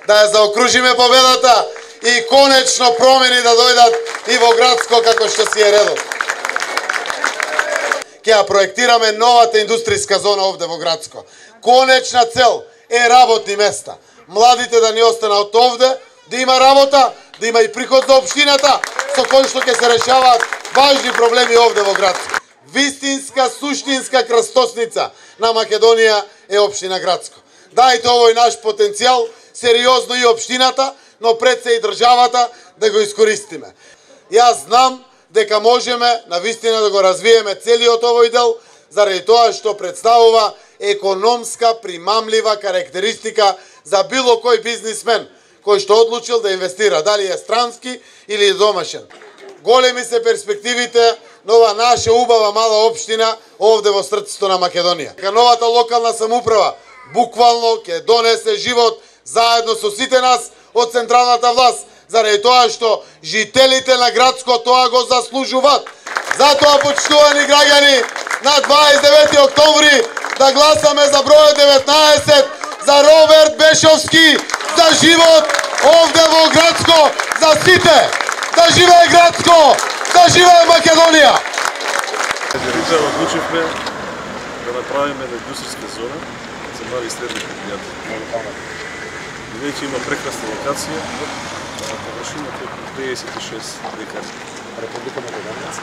Да ја заокружиме победата и конечно промени да дојдат и во Грацко како што си е редот. Ќе ја проектираме новата индустријска зона овде во Грацко. Конечна цел е работни места. Младите да ни останат овде, да има работа, да има и приход за општината, со кој што ќе се решаваат важни проблеми овде во Грацко. Вистинска, суштинска крстосница на Македонија е општина Грацко. Дајте овој наш потенцијал, сериозно и општината, но пред се и државата да го искористиме. Јас знам дека можеме навистина да го развиеме целиот овој дел, заради тоа што представува економска примамлива карактеристика за било кој бизнисмен кој што одлучил да инвестира, дали е странски или домашен. Големи се перспективите на ова наша убава мала општина овде во срцето на Македонија. Новата локална самоуправа буквално ќе донесе живот заедно со сите нас од централната власт, заради тоа што жителите на Грацко тоа го заслужуваат. Затоа, почитувани граѓани, на 29 октомври да гласаме за број 19 за Роберт Бешовски, за живот овде во Грацко, за сите. Да живее Грацко, да живее Македонија. Одлучивме да направиме индустријска зона за мали и средни предпријатија. Веќе има прекрасна локација, површината е 56 декари. Република Македонија се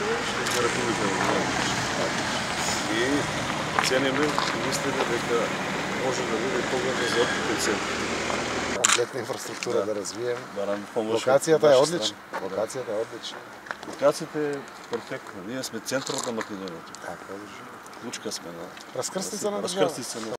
На Република Македонија. И цениме и мислиме дека може да биде погледно за откритен центар. Комплетна инфраструктура да развием. Локацијата е одлична. Локацијата е одлична. Локацијата е перфектна. Ние сме центарот на Македонија. Така, Лучка сме на раскрстица на држава.